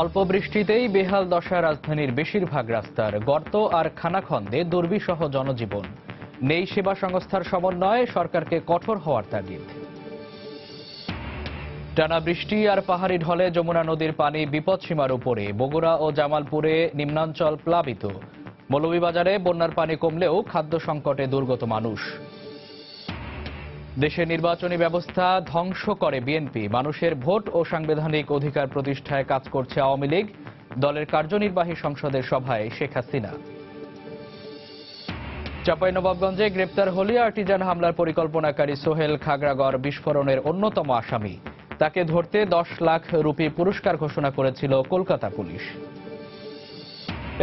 অল্প বৃষ্টিতেই বেহাল দশা রাজধানীর বেশিরভাগ রাস্তার গর্ত আর খানাখন্দে দুর্বিষহ জনজীবন। নেই সেবা সংস্থার সমন্বয়ে সরকারকে কঠোর হওয়ার তাগিদ। টানা বৃষ্টি আর পাহাড়ি ঢলে যমুনা নদীর পানি বিপদসীমার উপরে। বগুড়া ও জামালপুরে নিম্নাঞ্চল প্লাবিত। মৌলভীবাজারে বন্যার পানি কমলেও খাদ্য সংকটে দুর্গত মানুষ। দেশের নির্বাচনী ব্যবস্থা ধ্বংস করে বিএনপি। মানুষের ভোট ও সাংবিধানিক অধিকার প্রতিষ্ঠায় কাজ করছে আওয়ামী লীগ। দলের কার্যনির্বাহী সংসদের সভায় শেখ হাসিনা। চাঁপাইনবাবগঞ্জে গ্রেপ্তার হলি আর্টিজান হামলার পরিকল্পনাকারী সোহেল খাগড়াগড় বিস্ফোরণের অন্যতম আসামি। তাকে ধরতে 10 লাখ রুপি পুরস্কার ঘোষণা করেছিল কলকাতা পুলিশ।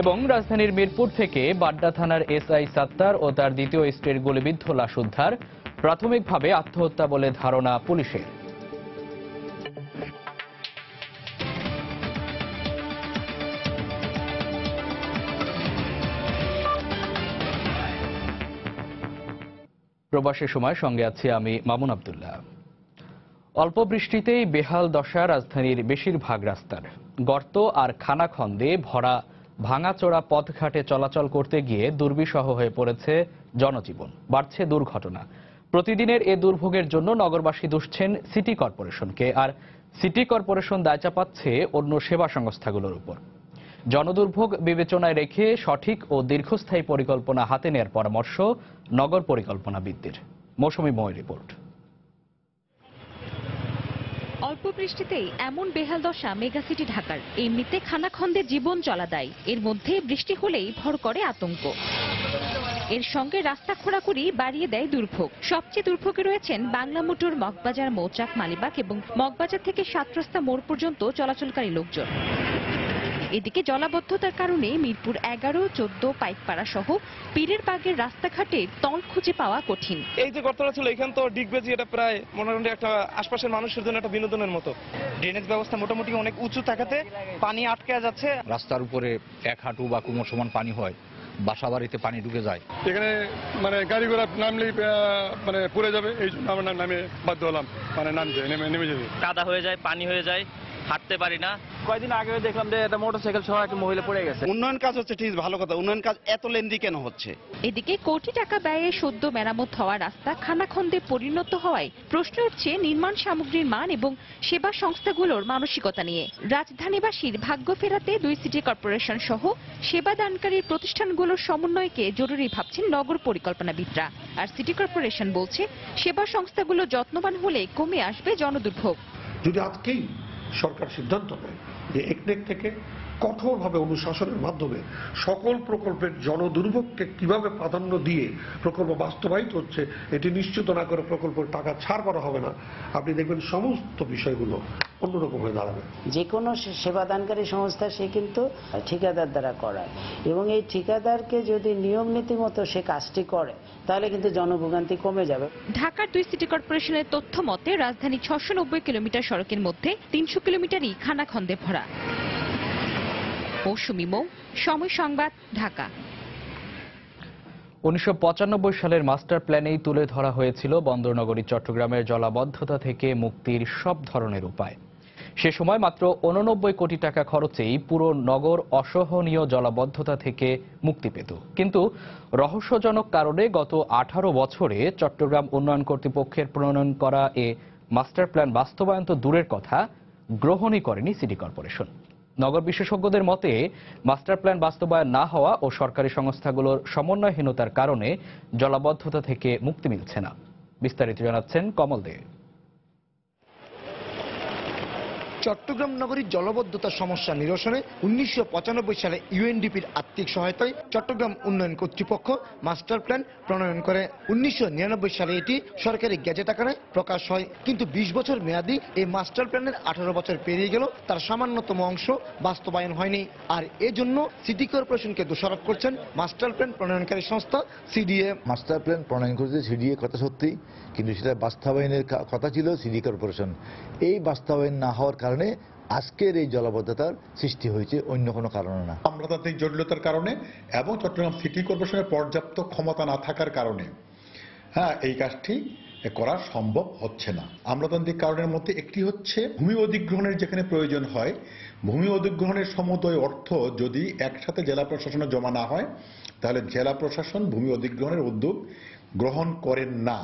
এবং রাজধানীর মিরপুর থেকে বাড্ডা থানার এসআই সাত্তার ও তার দ্বিতীয় স্ত্রীর গুলিবিদ্ধ লাশ উদ্ধার। প্রাথমিকভাবে আত্মহত্যা বলে ধারণা পুলিশের। প্রবাসের সময় সঙ্গে আছি আমি মামুন আব্দুল্লাহ। অল্প বৃষ্টিতেই বেহাল দশা রাজধানীর বেশিরভাগ রাস্তার। গর্ত আর খানাখন্দে ভরা ভাঙাচোরা পথঘাটে চলাচল করতে গিয়ে দুর্বিষহ হয়ে পড়েছে জনজীবন। বাড়ছে দুর্ঘটনা। প্রতিদিনের এ দুর্ভোগের জন্য নগরবাসী দুষছেন সিটি কর্পোরেশনকে, আর সিটি কর্পোরেশন দায় চাপাচ্ছে অন্য সেবা সংস্থাগুলোর উপর। জনদুর্ভোগ বিবেচনায় রেখে সঠিক ও দীর্ঘস্থায়ী পরিকল্পনা হাতে নেওয়ার পরামর্শ নগর পরিকল্পনাবিদদের। মৌসুমী ময় রিপোর্ট। অল্প বৃষ্টিতেই এমন বেহাল দশা মেগাসিটি ঢাকার। এমনিতে খানাখন্দে জীবন চলা দায়, এর মধ্যে বৃষ্টি হলেই ভর করে আতঙ্ক। এর সঙ্গে রাস্তা খোঁড়াখুড়ি বাড়িয়ে দেয় দুর্ভোগ। সবচেয়ে দুর্ভোগে রয়েছেন বাংলা মোটর, মগবাজার, মৌচাক, মালিবাগ এবং মগবাজার থেকে 7 রাস্তা মোড় পর্যন্ত চলাচলকারী লোকজন। এদিকে জলাবদ্ধতার কারণে মিরপুর 11, 14, পাইকপাড়া সহ পীরের বাগের রাস্তাঘাটে তল খুঁজে পাওয়া কঠিন। এই যে গর্তটা ছিল এখান তো ডিগবেজি, এটা প্রায় মোটামুটি একটা আশপাশের মানুষের জন্য একটা বিনোদনের মতো। ড্রেনেজ ব্যবস্থা মোটামুটি অনেক উঁচু থাকাতে পানি আটকে যাচ্ছে। রাস্তার উপরে 1 হাঁটু বা কোমর সমান পানি হয়, বাসা বাড়িতে পানি ঢুকে যায়। এখানে গাড়ি ঘোড়া নামলেই পড়ে যাবে, এই জন্য আমরা নামে বাধ্য হলাম, নেমে যাবে। কাদা হয়ে যায়, পানি হয়ে যায়, হাঁটতে পারি না। কয়েকদিন আগে দেখলাম যে একটা মোটরসাইকেল সহ একটা মহিলা পড়ে গেছে। উন্নয়ন কাজ হচ্ছে, ঠিক ভালো কথা, উন্নয়ন কাজ এত লেন্দি কেন হচ্ছে? এদিকে কোটি টাকা ব্যয়ে সদ্য মেরামত হওয়া রাস্তা খানাখন্দে পরিণত হওয়ায় প্রশ্ন উঠছে নির্মাণ সামগ্রীর মান এবং সেবা সংস্থাগুলোর মানসিকতা নিয়ে। রাজধানীবাসীর ভাগ্য ফেরাতে 2 সিটি কর্পোরেশন সহ সেবা দানকারী প্রতিষ্ঠানগুলোর সমন্বয়কে জরুরি ভাবছেন নগর পরিকল্পনাবিদরা। আর সিটি কর্পোরেশন বলছে সেবা সংস্থাগুলো যত্নবান হলে কমে আসবে জনদুর্ভোগ। যদি আজকেই সরকার সিদ্ধান্ত নেয় যে একনেক থেকে কঠোরভাবে অনুশাসনের মাধ্যমে সকল প্রকল্পের জনদুর্ভোগকে কিভাবে প্রাধান্য দিয়ে প্রকল্প বাস্তবায়িত হচ্ছে এটি নিশ্চিত না করে প্রকল্পের টাকা ছাড় করা হবে না, আপনি দেখবেন সমস্ত বিষয়গুলো অন্যরকম হয়ে দাঁড়াবে। যে কোনো সেবাদানকারী সংস্থা সে কিন্তু ঠিকাদার দ্বারা করায়, এবং এই ঠিকাদারকে যদি নিয়ম নীতি মতো সে কাজটি করে তাহলে কিন্তু জনভোগান্তি কমে যাবে। ঢাকার 2 সিটি কর্পোরেশনের তথ্য মতে রাজধানী 690 কিলোমিটার সড়কের মধ্যে 300 কিলোমিটারই খানাখন্দে ভরা। মৌসুমী মৌ, সময় সংবাদ, ঢাকা। 1995 সালের মাস্টার প্ল্যানেই তুলে ধরা হয়েছিল বন্দরনগরী চট্টগ্রামের জলাবদ্ধতা থেকে মুক্তির সব ধরনের উপায়। সে সময় মাত্র 89 কোটি টাকা খরচেই পুরো নগর অসহনীয় জলাবদ্ধতা থেকে মুক্তি পেত। কিন্তু রহস্যজনক কারণে গত 18 বছরে চট্টগ্রাম উন্নয়ন কর্তৃপক্ষের প্রণয়ন করা এ মাস্টার প্ল্যান বাস্তবায়ন তো দূরের কথা, গ্রহণই করেনি সিটি কর্পোরেশন। নগর বিশেষজ্ঞদের মতে মাস্টার প্ল্যান বাস্তবায়ন না হওয়া ও সরকারি সংস্থাগুলোর সমন্বয়হীনতার কারণে জলাবদ্ধতা থেকে মুক্তি মিলছে না। বিস্তারিত জানাচ্ছেন কমল দে। চট্টগ্রাম নগরীর জলাবদ্ধতার সমস্যা নিরসনে 1995 সালে ইউএনডিপির আর্থিক সহায়তায় চট্টগ্রাম উন্নয়ন কর্তৃপক্ষ মাস্টার প্ল্যান প্রণয়ন করে। 1999 সালে এটি সরকারি গেজেট আকারে প্রকাশ হয়। কিন্তু 20 বছর মেয়াদী এই মাস্টার প্ল্যানের 18 বছর পেরিয়ে গেল, তার সামান্যতম অংশ বাস্তবায়ন হয়নি। আর এজন্য সিটি কর্পোরেশনকে দোষারোপ করছেন মাস্টার প্ল্যান প্রণয়নকারী সংস্থা সিডিএ। মাস্টার প্ল্যান প্রণয়ন করেছে সিডিএ, কথা সত্যি, কিন্তু সেটা বাস্তবায়নের কথা ছিল সিটি কর্পোরেশন। এই বাস্তবায়ন না হওয়ার কারণে আজকের এই জলাবদ্ধতার সৃষ্টি হয়েছে, অন্য কোনো কারণে না। আমলাতান্ত্রিক জটিলতার কারণে এবং চট্টগ্রাম সিটি কর্পোরেশনের পর্যাপ্ত ক্ষমতা না থাকার কারণে এই কাজটি করা সম্ভব হচ্ছে না। আমলাতান্ত্রিক কারণের মধ্যে একটি হচ্ছে ভূমি অধিগ্রহণের যেখানে প্রয়োজন হয়, ভূমি অধিগ্রহণের সমুদয় অর্থ যদি একসাথে জেলা প্রশাসনে জমা না হয় তাহলে জেলা প্রশাসন ভূমি অধিগ্রহণের উদ্যোগ গ্রহণ করেন না।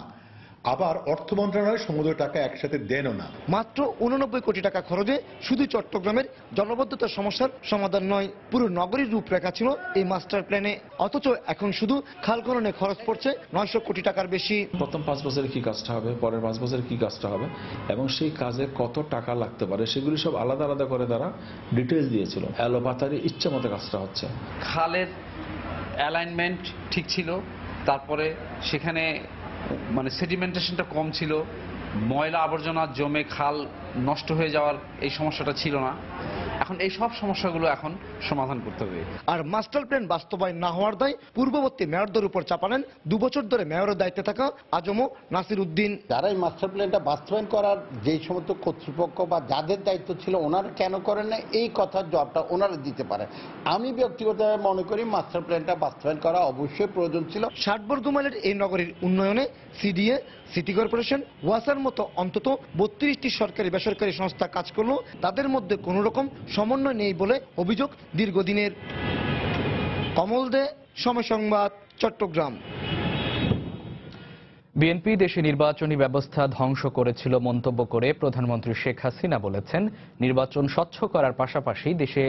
আবার অর্থ মন্ত্রণালয় সমুদয় টাকা একসাথে দেনও না। মাত্র 89 কোটি টাকা খরচে শুধু চট্টগ্রামের জলবদ্ধতার সমস্যার সমাধান নয়, পুরো নগরীর রূপরেখা ছিল এই মাস্টার প্ল্যানে। অথচ এখন শুধু খাল খননে খরচ পড়ছে 900 কোটি টাকার বেশি। প্রথম 5 বছরে কি কাজটা হবে, পরের 5 বছরে কি কাজটা হবে এবং সেই কাজে কত টাকা লাগতে পারে সেগুলি সব আলাদা আলাদা করে তারা ডিটেলস দিয়েছিল। এলোপাতারি ইচ্ছে মতো কাজটা হচ্ছে। খালের অ্যালাইনমেন্ট ঠিক ছিল, তারপরে সেখানে মানে সেডিমেন্টেশনটা কম ছিল, ময়লা আবর্জনা জমে খাল নষ্ট হয়ে যাওয়ার এই সমস্যাটা ছিল না। এখন এই সব সমস্যাগুলো এখন সমাধান করতে হবে। আর মাস্টার প্ল্যান বাস্তবায়ন না হওয়ার দায় পূর্ববর্তী মেয়রদের উপর চাপালেন 2 বছর ধরে মেয়রের দায়িত্বে থাকা আজমও নাসির উদ্দিন। যারা এই মাস্টার প্ল্যানটা বাস্তবায়ন করার যেই সমস্ত কর্তৃপক্ষ বা যাদের দায়িত্ব ছিল ওনারা কেন করেন না, এই কথার জবাবটা ওনারা দিতে পারেন। আমি ব্যক্তিগতভাবে মনে করি মাস্টার প্ল্যানটা বাস্তবায়ন করা অবশ্যই প্রয়োজন ছিল। 60 বর্গ মাইলের এই নগরীর উন্নয়নে সিডিএ, সিটি কর্পোরেশন, ওয়াসার মতো অন্তত 32টি সরকারি বেসরকারি সংস্থা কাজ করলো, তাদের মধ্যে কোনো রকম সমন্বয় নেই বলে অভিযোগ দীর্ঘদিনের। কমল দে, সময় সংবাদ, চট্টগ্রাম। বিএনপি দেশে নির্বাচনী ব্যবস্থা ধ্বংস করেছিল মন্তব্য করে প্রধানমন্ত্রী শেখ হাসিনা বলেছেন, নির্বাচন স্বচ্ছ করার পাশাপাশি দেশে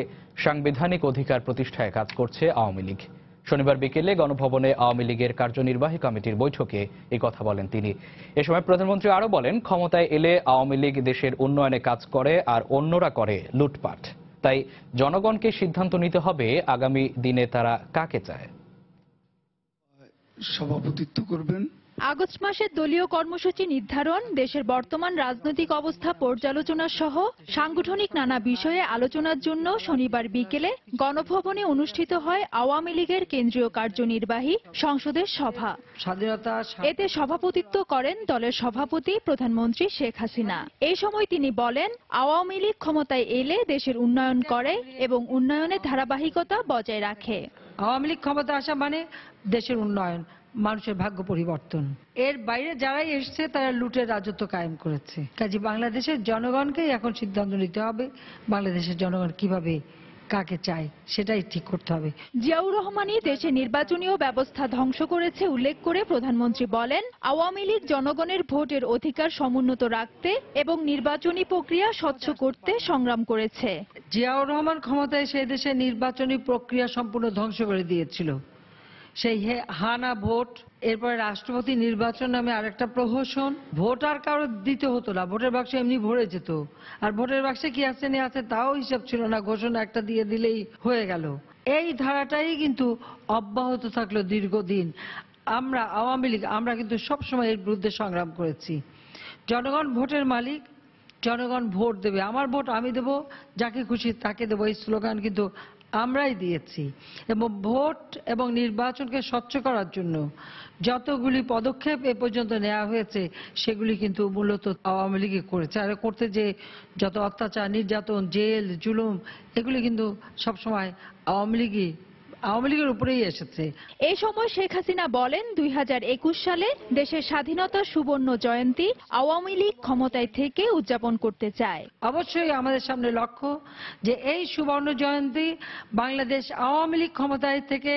সাংবিধানিক অধিকার প্রতিষ্ঠায় কাজ করছে আওয়ামী লীগ। শনিবার বিকেলে গণভবনে আওয়ামী লীগের কার্যনির্বাহী কমিটির বৈঠকে এই কথা বলেন তিনি। এ সময় প্রধানমন্ত্রী আরও বলেন, ক্ষমতায় এলে আওয়ামী লীগ দেশের উন্নয়নে কাজ করে আর অন্যরা করে লুটপাট। তাই জনগণকে সিদ্ধান্ত নিতে হবে আগামী দিনে তারা কাকে চায়। সভাপতিত্ব করবেন। আগস্ট মাসে দলীয় কর্মসূচি নির্ধারণ, দেশের বর্তমান রাজনৈতিক অবস্থা পর্যালোচনা সহ সাংগঠনিক নানা বিষয়ে আলোচনার জন্য শনিবার বিকেলে গণভবনে অনুষ্ঠিত হয় আওয়ামী লীগের কেন্দ্রীয় কার্যনির্বাহী সংসদের সভা। এতে সভাপতিত্ব করেন দলের সভাপতি প্রধানমন্ত্রী শেখ হাসিনা। এই সময় তিনি বলেন, আওয়ামী লীগ ক্ষমতায় এলে দেশের উন্নয়ন করে এবং উন্নয়নের ধারাবাহিকতা বজায় রাখে। আওয়ামী লীগ ক্ষমতা আসা মানে দেশের উন্নয়ন, মানুষের ভাগ্য পরিবর্তন। এর বাইরে যারাই এসছে তারা লুটের রাজত্ব কায়েম করেছে। কাজে বাংলাদেশের জনগণকেই এখন সিদ্ধান্ত নিতে হবে, বাংলাদেশের জনগণ কিভাবে কাকে চায় সেটাই ঠিক করতে হবে। জিয়াউর রহমানই দেশে নির্বাচনী ব্যবস্থা ধ্বংস করেছে উল্লেখ করে প্রধানমন্ত্রী বলেন, আওয়ামী লীগ জনগণের ভোটের অধিকার সমুন্নত রাখতে এবং নির্বাচনী প্রক্রিয়া স্বচ্ছ করতে সংগ্রাম করেছে। জিয়াউর রহমান ক্ষমতায় সেই দেশে নির্বাচনী প্রক্রিয়া সম্পূর্ণ ধ্বংস করে দিয়েছিল। সেই হানা ভোট, এরপরে রাষ্ট্রপতি নির্বাচন নামে আরেকটা প্রহসন। ভোট আর কারো দিতে হতো না, ভোটের বাক্স এমনি ভরে যেত। আর ভোটের বাক্সে কি আছে না আছে তাও হিসাব ছিল না, ঘোষণা একটা দিয়ে দিলেই হয়ে গেল। এই ধারাটাই কিন্তু অব্যাহত থাকলো দীর্ঘদিন। আমরা আওয়ামী লীগ আমরা কিন্তু সবসময় এর বিরুদ্ধে সংগ্রাম করেছি। জনগণ ভোটের মালিক, জনগণ ভোট দেবে, আমার ভোট আমি দেব, যাকে খুশি তাকে দেবো, এই স্লোগান কিন্তু আমরাই দিয়েছি। এবং ভোট এবং নির্বাচনকে স্বচ্ছ করার জন্য যতগুলি পদক্ষেপ এ পর্যন্ত নেওয়া হয়েছে সেগুলি কিন্তু মূলত আওয়ামী লীগই করেছে। আর করতে যে যত অত্যাচার, নির্যাতন, জেল, জুলুম, এগুলি কিন্তু সবসময় আওয়ামী লীগের উপরেই এসেছে। এই সময় শেখ হাসিনা বলেন, 2021 সালে দেশের স্বাধীনতার সুবর্ণ জয়ন্তী আওয়ামী লীগ ক্ষমতায় থেকে উদযাপন করতে চায়। অবশ্যই আমাদের সামনে লক্ষ্য যে এই সুবর্ণ জয়ন্তী বাংলাদেশ আওয়ামী লীগ ক্ষমতায় থেকে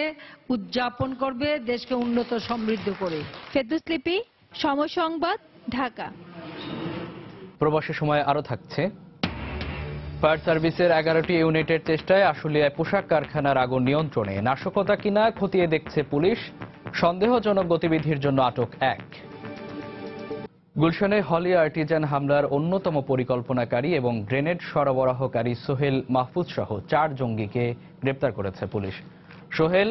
উদযাপন করবে, দেশকে উন্নত সমৃদ্ধ করে। ফেরদৌস লিপি, সময় সংবাদ, ঢাকা। প্রবাসী সময় আরো থাকছে। ফায়ার সার্ভিসের 11টি ইউনিটের চেষ্টায় আশুলিয়ায় পোশাক কারখানার আগুন নিয়ন্ত্রণে। নাশকতা কিনা খতিয়ে দেখছে পুলিশ। সন্দেহজনক গতিবিধির জন্য আটক 1। গুলশানে হলি আর্টিজান হামলার অন্যতম পরিকল্পনাকারী এবং গ্রেনেড সরবরাহকারী সোহেল মাহফুজ সহ 4 জঙ্গিকে গ্রেপ্তার করেছে পুলিশ। সোহেল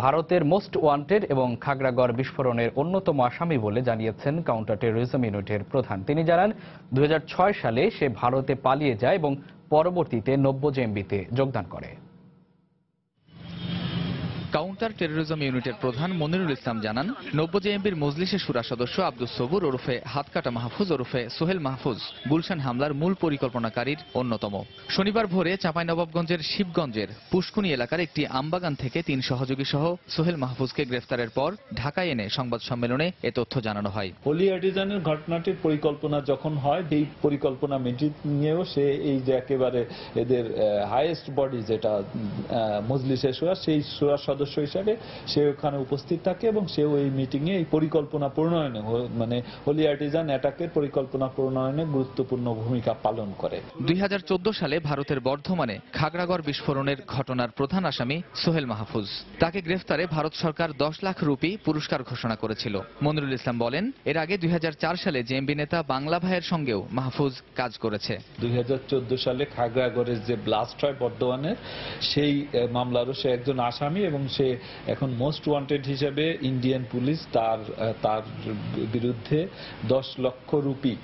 ভারতের মোস্ট ওয়ান্টেড এবং খাগড়াগড় বিস্ফোরণের অন্যতম আসামি বলে জানিয়েছেন কাউন্টার টেরোরিজম ইউনিটের প্রধান। তিনি জানান, 2006 সালে সে ভারতে পালিয়ে যায় এবং পরবর্তীতে নব্য জেএমবিতে যোগদান করে। কাউন্টার টেরোরিজম ইউনিটের প্রধান মনিরুল ইসলাম জানান, নব্য জেএমবির মজলিসের শুরা সদস্য আব্দুস সবুর ওরফে হাতকাটা মাহফুজ ওরফে সোহেল মাহফুজ গুলশান হামলার মূল পরিকল্পনাকারীর অন্যতম। শনিবার ভোরে চাঁপাইনবাবগঞ্জের শিবগঞ্জের পুষ্কুনি এলাকার একটি আমবাগান থেকে 3 সহযোগী সহ সোহেল মাহফুজকে গ্রেফতারের পর ঢাকায় এনে সংবাদ সম্মেলনে এ তথ্য জানানো হয়। হোলি আর্টিজানের ঘটনাটির পরিকল্পনা যখন হয়, এই পরিকল্পনা মিটিং নিয়েও সে এই যে একেবারে এদের হাইয়েস্ট বডি যেটা মজলিসের শুরা, সেই শুরা সদস্য হিসাবে সে ওখানে উপস্থিত থাকে এবং সেও এই মিটিং এ এই পরিকল্পনা প্রণয়নে মানে হোলি আর্টিজান অ্যাটাকের পরিকল্পনা প্রণয়নে গুরুত্বপূর্ণ ভূমিকা পালন করে। 2014 সালে ভারতের বর্ধমানে খাগড়াগড় বিস্ফোরণের ঘটনার প্রধান আসামি সোহেল মাহফুজ। তাকে গ্রেফতারে ভারত সরকার 10 লাখ রুপি পুরস্কার ঘোষণা করেছিল। মনিরুল ইসলাম বলেন, এর আগে 2004 সালে জেএমবি নেতা বাংলা ভাইয়ের সঙ্গেও মাহফুজ কাজ করেছে। 2014 সালে খাগড়াগড়ের যে ব্লাস্ট হয় বর্ধমানের, সেই মামলারও সে একজন আসামি এবং সে এখন মোস্ট ওয়ান্টেড হিসেবে ইন্ডিয়ান পুলিশ তার বিরুদ্ধে 10 লক্ষ রুপি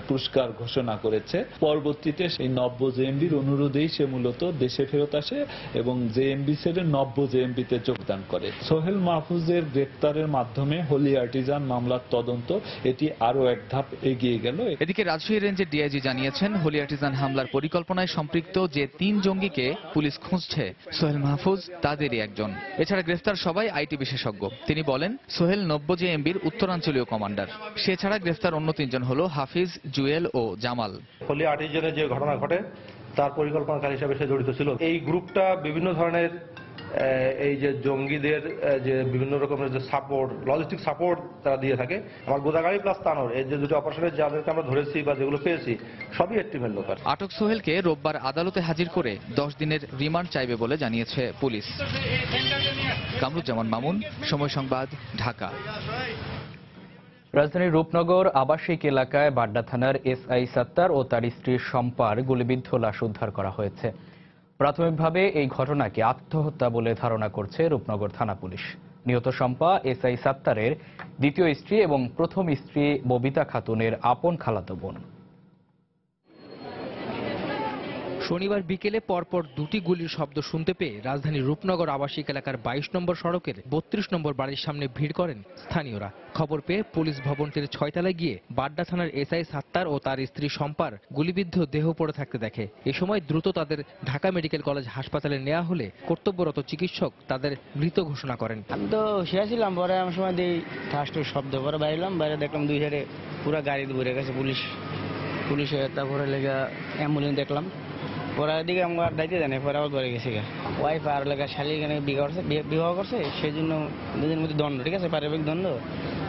পুরস্কার ঘোষণা করেছে। পরবর্তীতে সেই নব্য জেএমবির অনুরোধেই সে মূলত দেশে ফেরত আসে এবং জেএমবি ছেড়ে নব্য জেএমবিতে যোগদান করে। সোহেল মাহফুজের গ্রেফতারের মাধ্যমে হোলি আর্টিজান মামলার তদন্ত এটি আরো এক ধাপ এগিয়ে গেল। এদিকে রাজশাহী রেঞ্জের ডিআইজি জানিয়েছেন, হোলি আর্টিজান হামলার পরিকল্পনায় সম্পৃক্ত যে 3 জঙ্গিকে পুলিশ খুঁজছে, সোহেল মাহফুজ তাদেরই একজন। এছাড়া গ্রেফতার সবাই আইটি বিশেষজ্ঞ। তিনি বলেন, সোহেল নব্য জেএমবির উত্তরাঞ্চলীয় কমান্ডার। সে ছাড়া গ্রেফতার অন্য 3 জন হলো হাফিজ, জুয়েল ও জামাল। হোলি আর্টিজানের যে ঘটনা ঘটে তার পরিকল্পনাকারী হিসেবে সে জড়িত ছিল। এই গ্রুপটা বিভিন্ন ধরনের এই যে জঙ্গিদের যে বিভিন্ন রকমের যে সাপোর্ট, লজিস্টিক সাপোর্ট তারা দিয়ে থাকে। আমার গোদাগাড়ি প্লাস তানোর এই যে দুটো অপারেশনের যাদেরকে আমরা ধরেছি বা যেগুলো পেয়েছি সবই অ্যাক্টিভের লোক। আটক সোহেলকে রোববার আদালতে হাজির করে 10 দিনের রিমান্ড চাইবে বলে জানিয়েছে পুলিশ। কামরুজ্জামান মামুন, সময় সংবাদ, ঢাকা। রাজধানীর রূপনগর আবাসিক এলাকায় বাড্ডা থানার এসআই সাত্তার ও তার স্ত্রী শম্পার গুলিবিদ্ধ লাশ উদ্ধার করা হয়েছে। প্রাথমিকভাবে এই ঘটনাকে আত্মহত্যা বলে ধারণা করছে রূপনগর থানা পুলিশ। নিহত শম্পা এসআই সাত্তারের দ্বিতীয় স্ত্রী এবং প্রথম স্ত্রী ববিতা খাতুনের আপন খালাতো বোন। শনিবার বিকেলে পরপর 2টি গুলির শব্দ শুনতে পেয়ে রাজধানীর রূপনগর আবাসিক এলাকার 22 নম্বর সড়কের 32 নম্বর বাড়ির সামনে ভিড় করেন স্থানীয়রা। খবর পেয়ে পুলিশ ভবনটির 6 তলায় গিয়ে বাড্ডা থানার এসআই সাত্তার ও তার স্ত্রী শম্পার গুলিবিদ্ধ দেহ পড়ে থাকতে দেখে। এ সময় দ্রুত তাদের ঢাকা মেডিকেল কলেজ হাসপাতালে নেওয়া হলে কর্তব্যরত চিকিৎসক তাদের মৃত ঘোষণা করেন। আমি তো শুয়েছিলাম, পরে আমার সময় দিই ফার্স্ট শব্দ, পরে বাইরেলাম, বাইরে দেখলাম 2 সাইডে পুরো গাড়ি ভরে গেছে পুলিশে। তারপরে লেগে অ্যাম্বুলেন্স দেখলাম, পরে দিকে আমার দায়িত্ব দেয় না, পরে আবার ধরে গেছে ওয়াইফ আর লেখা শালি এখানে বিবাহ করছে, সেই জন্য দুজনের মধ্যে দ্বন্দ্ব, ঠিক আছে, পারিবারিক দ্বন্দ্ব,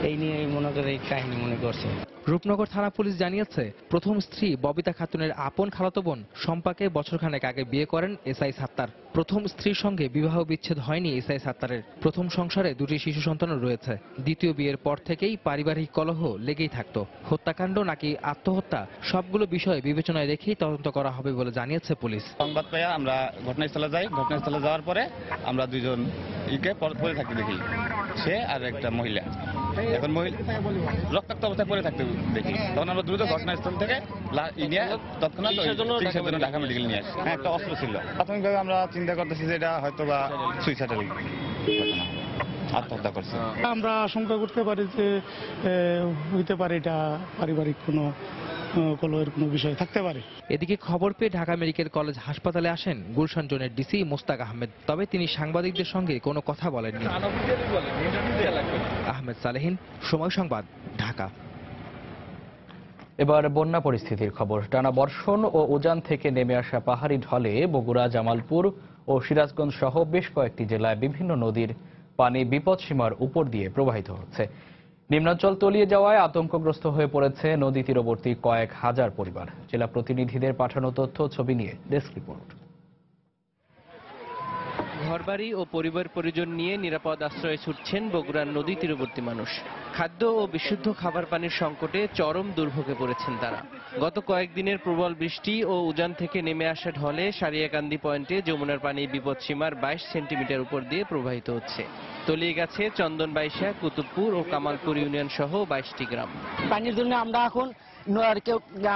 এই নিয়ে মনে করে এই কাহিনী মনে করছে। রূপনগর থানা পুলিশ জানিয়েছে, প্রথম স্ত্রী ববিতা খাতুনের আপন খালাতো বোন শম্পাকে বছরখানেক আগে বিয়ে করেন এসআই সাত্তার। প্রথম স্ত্রীর সঙ্গে বিবাহ বিচ্ছেদ হয়নি এসআই সাত্তারের। প্রথম সংসারে 2টি শিশু সন্তানও রয়েছে। দ্বিতীয় বিয়ের পর থেকেই পারিবারিক কলহ লেগেই থাকতো। হত্যাকাণ্ড নাকি আত্মহত্যা, সবগুলো বিষয় বিবেচনায় রেখেই তদন্ত করা হবে বলে জানিয়েছে পুলিশ। সংবাদ পেয়ে আমরা ঘটনাস্থলে যাই। ঘটনাস্থলে যাওয়ার পরে আমরা 2 জন পড়ে থাকতে দেখি, সে আর একটা মহিলা। এখন রক্তাক্ত অবস্থায় পড়ে থাকতে দেখি, তখন আমরা দ্রুত ঘটনাস্থল থেকে তৎক্ষণাৎ চিকিৎসার জন্য ঢাকা মেডিকেল নিয়ে আসি। হ্যাঁ, একটা অস্ত্র ছিল। প্রাথমিকভাবে আমরা চিন্তা করতেছি যে এটা হয়তো বা সুইসাইডাল ঘটনা, আত্মহত্যা করছে। আমরা আশঙ্কা করতে পারি যে হইতে পারে এটা পারিবারিক কোনো কলহের কোনো বিষয় থাকতে পারে। এদিকে খবর পেয়ে ঢাকা মেডিকেল কলেজ হাসপাতালে আসেন গুলশান জোনের ডিসি মোস্তাক আহমেদ। তবে তিনি সাংবাদিকদের সঙ্গে কোনো কথা বলেননি। আহমেদ সালেহিন, সময় সংবাদ, ঢাকা। এবার বন্যা পরিস্থিতির খবর। টানা বর্ষণ ও উজান থেকে নেমে আসা পাহাড়ি ঢলে বগুড়া, জামালপুর ও সিরাজগঞ্জ সহ বেশ কয়েকটি জেলায় বিভিন্ন নদীর পানি বিপদসীমার উপর দিয়ে প্রবাহিত হচ্ছে। নিম্নাঞ্চল তলিয়ে যাওয়ায় আতঙ্কগ্রস্ত হয়ে পড়েছে নদী তীরবর্তী কয়েক হাজার পরিবার। জেলা প্রতিনিধিদের পাঠানো তথ্য ছবি নিয়ে ডেস্ক রিপোর্ট। ঘরবাড়ি ও পরিবার পরিজন নিয়ে নিরাপদ আশ্রয়ে ছুটছেন বগুড়ার নদী তীরবর্তী মানুষ। খাদ্য ও বিশুদ্ধ খাবার পানির সংকটে চরম দুর্ভোগে পড়েছেন তারা। গত কয়েকদিনের প্রবল বৃষ্টি ও উজান থেকে নেমে আসা ঢলে সারিয়াকান্দি পয়েন্টে যমুনার পানি বিপদসীমার 22 সেন্টিমিটার উপর দিয়ে প্রবাহিত হচ্ছে। তলিয়ে গেছে চন্দনবাইশা, কুতুবপুর ও কামালপুর ইউনিয়ন সহ 22টি গ্রাম। পানির জন্য আমরা এখন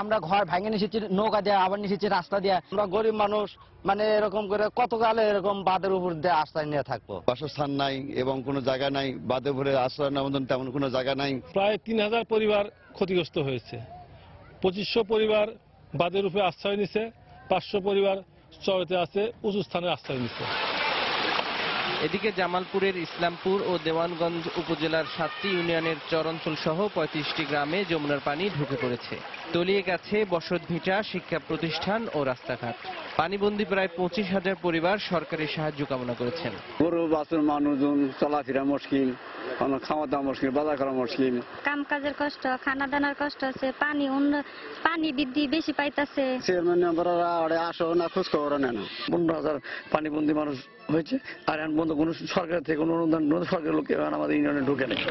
আমরা ঘর ভাঙে নিয়েছি, নৌকা দেওয়া, আবার নিয়েছি রাস্তা দেওয়া। আমরা গরিব মানুষ, মানে এরকম করে কতকালে এরকম বাঁধের উপর দিয়ে আশ্রয় নিয়ে থাকবো। বাসস্থান নাই এবং কোনো জায়গা নাই, বাঁধে ভরে আশ্রয় নেওয়ার মতন তেমন কোনো জায়গা নাই। প্রায় 3000 পরিবার ক্ষতিগ্রস্ত হয়েছে। 2500 পরিবার বাঁধের উপরে আশ্রয় নিছে, 500 পরিবার চরেতে আছে, উঁচু স্থানে আশ্রয় নিছে। এদিকে জামালপুরের ইসলামপুর ও দেওয়ানগঞ্জ উপজেলার 7টি ইউনিয়নের চরাঞ্চল সহ 35টি গ্রামে যমুনার পানি ঢুকে পড়েছে। তলিয়ে গেছে বসতভিটা, শিক্ষা প্রতিষ্ঠান ও রাস্তাঘাট। পানিবন্দী প্রায় 25,000 পরিবার সরকারি সাহায্য কামনা করেছেন। গরু বাছুর মানুষজন চলাফেরা মুশকিল, খাওয়া দাওয়া মুশকিল, বাজার করা মুশকিল। কাম কাজের কষ্ট, খানা দানার কষ্ট আছে, পানি বৃদ্ধি বেশি পাইতাছে। চেয়ারম্যান মেম্বাররা আসো না, খোঁজ খবর নেয় না। 15,000 পানিবন্দী মানুষ হয়েছে, আর এখন পর্যন্ত কোনো সরকার থেকে কোনো অনুদান সরকারের লোক আমাদের ইউনিয়নে ঢুকে নেই।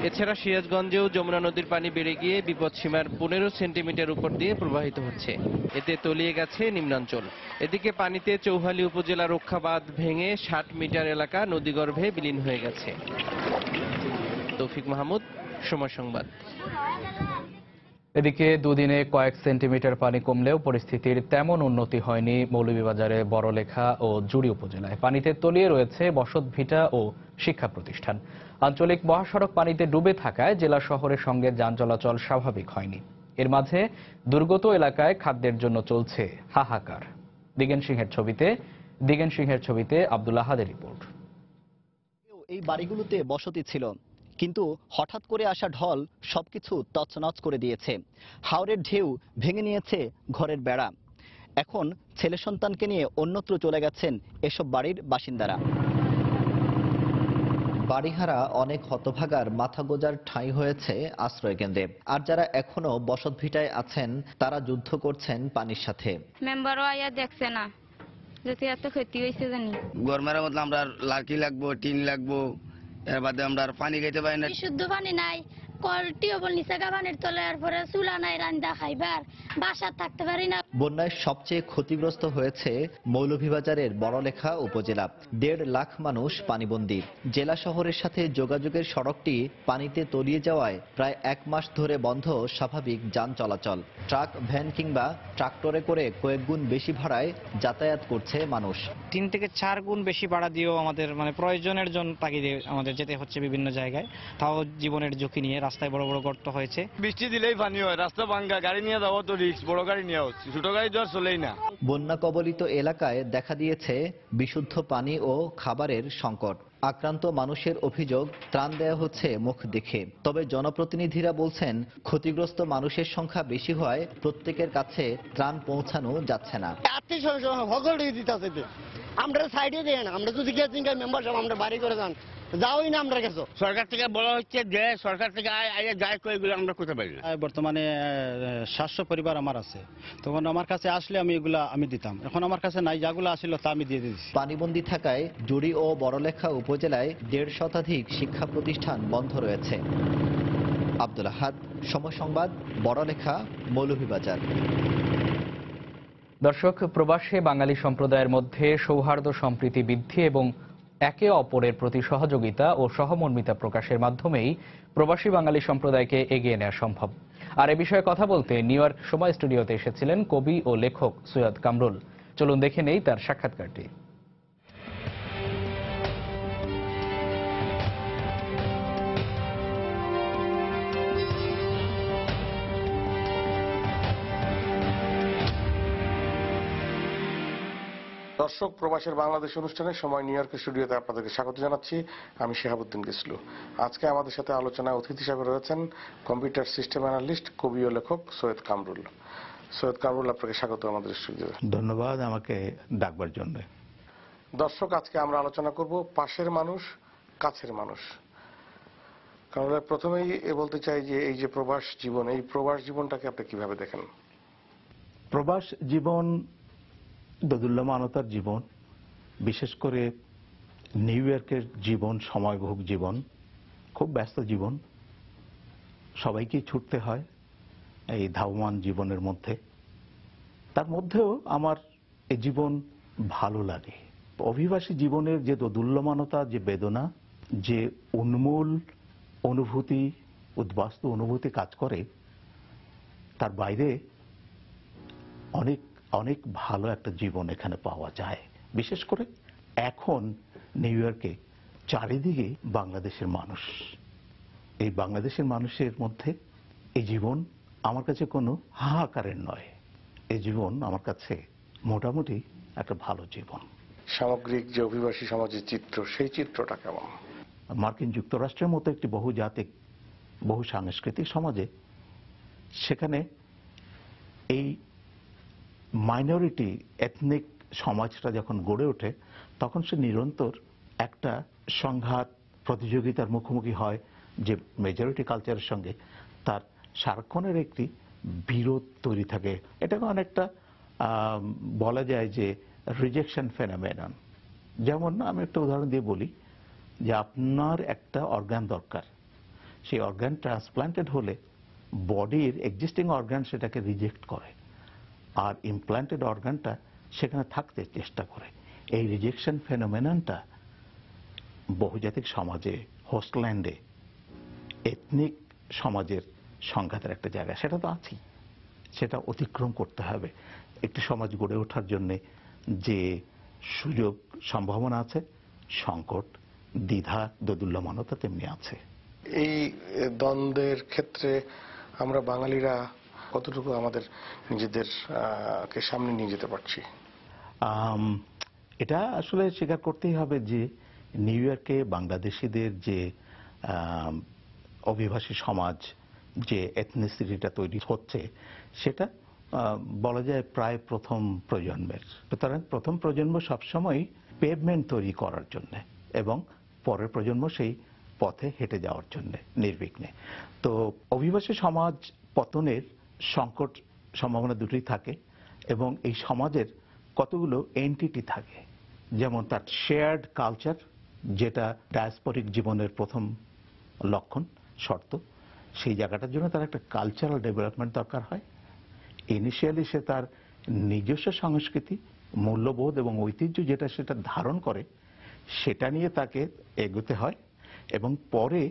এছাড়া সিরাজগঞ্জেও যমুনা নদীর পানি বেড়ে গিয়ে বিপদসীমার 15 সেন্টিমিটার উপর দিয়ে প্রবাহিত হচ্ছে। এতে তলিয়ে গেছে নিম্নাঞ্চল। এদিকে পানিতে চৌহালি উপজেলা রক্ষা বাঁধ ভেঙে 60 মিটার এলাকা নদীগর্ভে বিলীন হয়ে গেছে। তৌফিক মাহমুদ, সময় সংবাদ। এদিকে দুদিনে কয়েক সেন্টিমিটার পানি কমলেও পরিস্থিতির তেমন উন্নতি হয়নি মৌলভীবাজারে বড়লেখা ও জুড়ি উপজেলায়। পানিতে তলিয়ে রয়েছে বসতভিটা ও শিক্ষা প্রতিষ্ঠান। আঞ্চলিক মহাসড়ক পানিতে ডুবে থাকায় জেলা শহরের সঙ্গে যান চলাচল স্বাভাবিক হয়নি। এর মাঝে দুর্গত এলাকায় খাদ্যের জন্য চলছে হাহাকার। দিগেন সিংহের ছবিতে আব্দুল আহাদের রিপোর্ট। এই বাড়িগুলোতে বসতি ছিল, কিন্তু হঠাৎ করে আসা ঢল সবকিছু তছনছ করে দিয়েছে। হাওরের ঢেউ ভেঙে নিয়েছে ঘরের বেড়া। এখন ছেলে সন্তানকে নিয়ে অন্যত্র চলে গেছেন এসব বাড়ির বাসিন্দারা। বাড়িহারা অনেক হতভাগার মাথা গোজার ঠাঁই হয়েছে আশ্রয় কেন্দ্রে। আর যারা এখনো বসতভিটায় আছেন তারা যুদ্ধ করছেন পানির সাথে। মেম্বারও আয়া দেখছে না, যদি এত ক্ষতি হয়েছে জানি। গরমের মধ্যে আমরা লাকি লাগবো, টিন লাগবো, এর বাদে আমরা আর পানি খাইতে পারি না। শুদ্ধ পানি নাই, টিউবওয়েল নিচে পানির তলে, এরপরে চুলা নাই রান্না খাইবার, বাসা থাকতে পারি না। বন্যায় সবচেয়ে ক্ষতিগ্রস্ত হয়েছে মৌলভীবাজারের বড়লেখা উপজেলা। 1.5 লাখ মানুষ পানিবন্দী। জেলা শহরের সাথে যোগাযোগের সড়কটি পানিতে তলিয়ে যাওয়ায় প্রায় 1 মাস ধরে বন্ধ স্বাভাবিক যান চলাচল। ট্রাক, ভ্যান কিংবা ট্রাক্টরে করে কয়েক গুণ বেশি ভাড়ায় যাতায়াত করছে মানুষ। 3 থেকে 4 গুণ বেশি ভাড়া দিয়েও আমাদের প্রয়োজনের জন্য তাগিদে আমাদের যেতে হচ্ছে বিভিন্ন জায়গায়, তাও জীবনের ঝুঁকি নিয়ে। রাস্তায় বড় বড় গর্ত হয়েছে, বৃষ্টি দিলেই পানি হয়, রাস্তা ভাঙ্গা, গাড়ি নিয়ে যাওয়া তো রিস্ক, বড় গাড়ি নিয়ে হচ্ছে, ছোট গাড়ি তো আর চলেই না। বন্যা কবলিত এলাকায় দেখা দিয়েছে বিশুদ্ধ পানি ও খাবারের সংকট। আক্রান্ত মানুষের অভিযোগ, ত্রাণ দেয়া হচ্ছে মুখ দেখে। তবে জনপ্রতিনিধিরা বলছেন ক্ষতিগ্রস্ত মানুষের সংখ্যা বেশি হওয়ায় প্রত্যেকের কাছে ত্রাণ পৌঁছানো যাচ্ছে না। আমরা সাইডে দেন, আমরা যদি মেম্বার সাহেব আমরা বাড়ি করে যান, যাওই না আমরা গেছো। সরকার থেকে বলা হচ্ছে যে সরকার থেকে যায় কয়েকগুলো আমরা করতে পারি। বর্তমানে 700 পরিবার আমার আছে, তখন আমার কাছে আসলে আমি এগুলা আমি দিতাম। এখন আমার কাছে নাই, যাগুলো আসলে তা আমি দিয়ে দিচ্ছি। পানিবন্দী থাকায় জুড়ি ও বড়লেখা উপজেলায় 1.5 শতাধিক শিক্ষা প্রতিষ্ঠান বন্ধ রয়েছে। আব্দুল আহাদ, সময় সংবাদ, বড়লেখা, মৌলভীবাজার। দর্শক, প্রবাসে বাঙালি সম্প্রদায়ের মধ্যে সৌহার্দ্য সম্প্রীতি বৃদ্ধি এবং একে অপরের প্রতি সহযোগিতা ও সহমর্মিতা প্রকাশের মাধ্যমেই প্রবাসী বাঙালি সম্প্রদায়কে এগিয়ে নেওয়া সম্ভব। আর এ বিষয়ে কথা বলতে নিউ ইয়র্ক সময় স্টুডিওতে এসেছিলেন কবি ও লেখক সৈয়দ কামরুল। চলুন দেখে নেই তার সাক্ষাৎকারটি। দর্শক, প্রবাসের বাংলাদেশ অনুষ্ঠানের সময় নিউ ইয়র্কের স্টুডিওতে আপনাদেরকে স্বাগত জানাচ্ছি। আমি শিহাবুদ্দিন কিসলু। আজকে আমাদের সাথে আলোচনায় অতিথি হিসেবে রয়েছেন কম্পিউটার সিস্টেম অ্যানালিস্ট, কবি ও লেখক সৈয়দ কামরুল। সৈয়দ কামরুল, আপনাকে স্বাগত আমাদের স্টুডিওতে। ধন্যবাদ আমাকে ডাকবার জন্য। দর্শক, আজকে আমরা আলোচনা করব পাশের মানুষ, কাছের মানুষ। কারণ প্রথমেই বলতে চাই যে এই যে প্রবাস জীবন, এই প্রবাস জীবনটাকে আপনি কিভাবে দেখেন? প্রবাস জীবন দোদুল্যমানতার জীবন, বিশেষ করে নিউ ইয়র্কের জীবন সময়ভোগ জীবন, খুব ব্যস্ত জীবন। সবাইকেই ছুটতে হয় এই ধাবমান জীবনের মধ্যে। তার মধ্যেও আমার এই জীবন ভালো লাগে। অভিবাসী জীবনের যে দোদুল্যমানতা, যে বেদনা, যে উন্মূল অনুভূতি, উদ্বাস্তু অনুভূতি কাজ করে, তার বাইরে অনেক অনেক ভালো একটা জীবন এখানে পাওয়া যায়। বিশেষ করে এখন নিউ ইয়র্কে চারিদিকে বাংলাদেশের মানুষ। এই বাংলাদেশের মানুষের মধ্যে এই জীবন আমার কাছে কোনো হাহাকারের নয়, এই জীবন আমার কাছে মোটামুটি একটা ভালো জীবন। সামগ্রিক যে অভিবাসী সমাজের চিত্র, সেই চিত্রটা কেমন? মার্কিন যুক্তরাষ্ট্রের মতো একটি বহুজাতিক বহু সাংস্কৃতিক সমাজে সেখানে এই মাইনরিটি এথনিক সমাজটা যখন গড়ে ওঠে তখন সে নিরন্তর একটা সংঘাত প্রতিযোগিতার মুখোমুখি হয় যে মেজরিটি কালচারের সঙ্গে তার সারাক্ষণের একটি বিরোধ তৈরি থাকে। এটাকে অনেকটা বলা যায় যে রিজেকশন ফেনোমেনন। যেমন আমি একটা উদাহরণ দিয়ে বলি যে আপনার একটা অর্গান দরকার, সেই অর্গান ট্রান্সপ্লান্টেড হলে বডির এক্সিস্টিং অর্গান সেটাকে রিজেক্ট করে, আর ইমপ্লান্টেড অর্গানটা সেখানে থাকতে চেষ্টা করে। এই রিজেকশন ফেনোমেননটা বহুজাতিক সমাজে, হোস্টল্যান্ডে, এথনিক সমাজের সংঘাতের একটা জায়গা, সেটা তো আছেই। সেটা অতিক্রম করতে হবে। একটি সমাজ গড়ে ওঠার জন্যে যে সুযোগ সম্ভাবনা আছে, সংকট, দ্বিধা, দোদুল্যমানতা তেমনি আছে। এই দ্বন্দ্বের ক্ষেত্রে আমরা বাঙালিরা কতটুকু আমাদের নিজেদের কে সামনে নিয়ে যেতে পারছি? এটা আসলে স্বীকার করতেই হবে যে নিউ ইয়র্কে বাংলাদেশিদের যে অভিবাসী সমাজ, যে এথনিসিটিটা তৈরি হচ্ছে, সেটা বলা যায় প্রায় প্রথম প্রজন্মের। সুতরাং প্রথম প্রজন্ম সবসময় পেভমেন্ট তৈরি করার জন্য এবং পরের প্রজন্ম সেই পথে হেঁটে যাওয়ার জন্য নির্বিঘ্নে। তো অভিবাসী সমাজ পতনের সংকট সম্ভাবনা দুটোই থাকে এবং এই সমাজের কতগুলো এন্টিটি থাকে। যেমন তার শেয়ার্ড কালচার, যেটা ডায়াসপোরিক জীবনের প্রথম লক্ষণ, শর্ত। সেই জায়গাটার জন্য তার একটা কালচারাল ডেভেলপমেন্ট দরকার হয়। ইনিশিয়ালি সে তার নিজস্ব সংস্কৃতি, মূল্যবোধ এবং ঐতিহ্য যেটা সেটা ধারণ করে, সেটা নিয়ে তাকে এগোতে হয় এবং পরে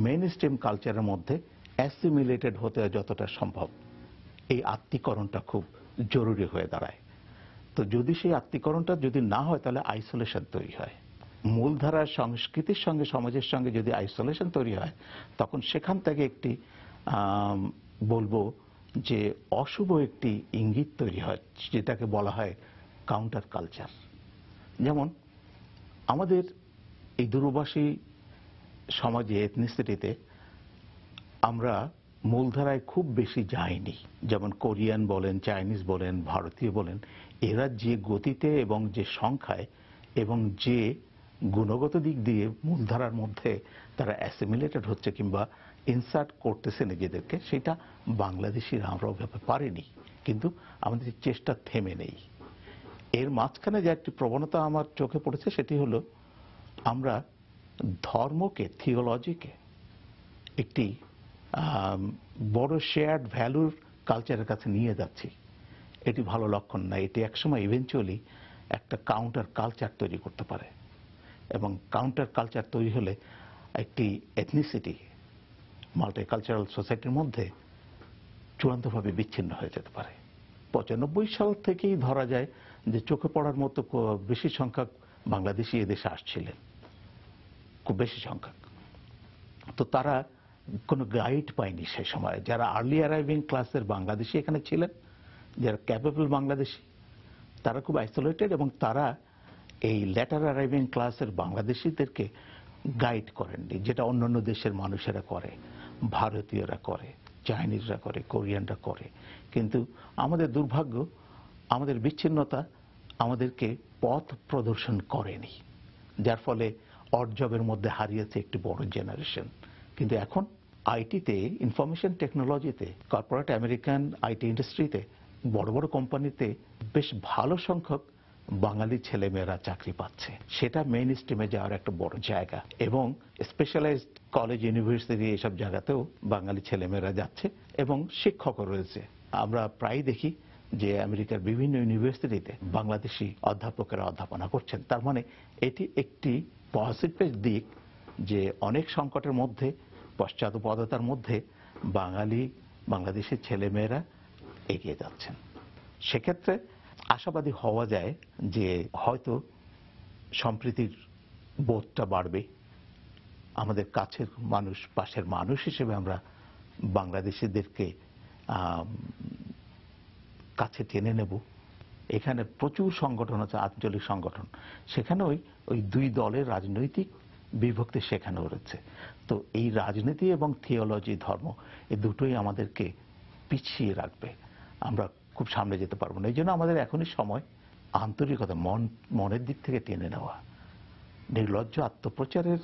মেইন স্ট্রিম কালচারের মধ্যে অ্যাসিমিলেটেড হতে যতটা সম্ভব এই আত্মীকরণটা খুব জরুরি হয়ে দাঁড়ায়। তো যদি সেই আত্মীকরণটা যদি না হয় তাহলে আইসোলেশন তৈরি হয়। মূলধারার সংস্কৃতির সঙ্গে, সমাজের সঙ্গে যদি আইসোলেশন তৈরি হয় তখন সেখান থেকে একটি বলবো যে অশুভ একটি ইঙ্গিত তৈরি হয়, যেটাকে বলা হয় কাউন্টার কালচার। যেমন আমাদের এই দূরবাসী সমাজে, এথনিসিটিতে আমরা মূলধারায় খুব বেশি যাইনি। যেমন কোরিয়ান বলেন, চাইনিজ বলেন, ভারতীয় বলেন, এরা যে গতিতে এবং যে সংখ্যায় এবং যে গুণগত দিক দিয়ে মূলধারার মধ্যে তারা অ্যাসিমিলেটেড হচ্ছে কিংবা ইনসার্ট করতেছে নিজেদেরকে, সেটা বাংলাদেশিরা আমরা ওভাবে পারিনি। কিন্তু আমাদের চেষ্টা থেমে নেই। এর মাঝখানে যে একটি প্রবণতা আমার চোখে পড়েছে সেটি হলো আমরা ধর্মকে, থিওলজিকে একটি বড় শেয়ার্ড ভ্যালুর কালচারের কাছে নিয়ে যাচ্ছি। এটি ভালো লক্ষণ না। এটি একসময় ইভেনচুয়ালি একটা কাউন্টার কালচার তৈরি করতে পারে এবং কাউন্টার কালচার তৈরি হলে একটি এথনিসিটি মাল্টিকালচারাল সোসাইটির মধ্যে চূড়ান্তভাবে বিচ্ছিন্ন হয়ে যেতে পারে। 95 সাল থেকেই ধরা যায় যে চোখে পড়ার মতো বেশি সংখ্যক বাংলাদেশি এদেশে আসছিলেন, খুব বেশি সংখ্যক। তো তারা কোনো গাইড পায়নি সেই সময়। যারা আর্লি অ্যারাইভিং ক্লাসের বাংলাদেশি এখানে ছিলেন, যারা ক্যাপেবল বাংলাদেশি, তারা খুব আইসোলেটেড এবং তারা এই লেটার অ্যারাইভিং ক্লাসের বাংলাদেশিদেরকে গাইড করেননি, যেটা অন্যান্য দেশের মানুষেরা করে, ভারতীয়রা করে, চাইনিজরা করে, কোরিয়ানরা করে। কিন্তু আমাদের দুর্ভাগ্য, আমাদের বিচ্ছিন্নতা আমাদেরকে পথ প্রদর্শন করেনি, যার ফলে অর্জবের মধ্যে হারিয়েছে একটি বড় জেনারেশন। কিন্তু এখন আইটিতে, ইনফরমেশন টেকনোলজিতে, কর্পোরেট আমেরিকান আইটি ইন্ডাস্ট্রিতে, বড় বড় কোম্পানিতে বেশ ভালো সংখ্যক বাঙালি ছেলেমেয়েরা চাকরি পাচ্ছে। সেটা মেইন স্ট্রিমে যাওয়ার একটা বড় জায়গা এবং স্পেশালাইজড কলেজ, ইউনিভার্সিটি এসব জায়গাতেও বাঙালি ছেলেমেয়েরা যাচ্ছে এবং শিক্ষকও রয়েছে। আমরা প্রায় দেখি যে আমেরিকার বিভিন্ন ইউনিভার্সিটিতে বাংলাদেশি অধ্যাপকেরা অধ্যাপনা করছেন। তার মানে এটি একটি পজিটিভ দিক যে অনেক সংকটের মধ্যে, পশ্চাৎপদতার মধ্যে বাঙালি, বাংলাদেশের ছেলেমেয়েরা এগিয়ে যাচ্ছেন। সেক্ষেত্রে আশাবাদী হওয়া যায় যে হয়তো সম্প্রীতির বোধটা বাড়বে, আমাদের কাছের মানুষ, পাশের মানুষ হিসেবে আমরা বাংলাদেশিদেরকে কাছে টেনে নেব। এখানে প্রচুর সংগঠন আছে, আঞ্চলিক সংগঠন, সেখানে ওই দুই দলের রাজনৈতিক বিভক্তি সেখানেও রয়েছে। তো এই রাজনীতি এবং থিওলজি, ধর্ম, এই দুটোই আমাদেরকে পিছিয়ে রাখবে, আমরা খুব সামনে যেতে পারবো না। এই জন্য আমাদের এখনই সময় আন্তরিকতা, মনের দিক থেকে টেনে নেওয়া, নির্লজ্জ আত্মপ্রচারের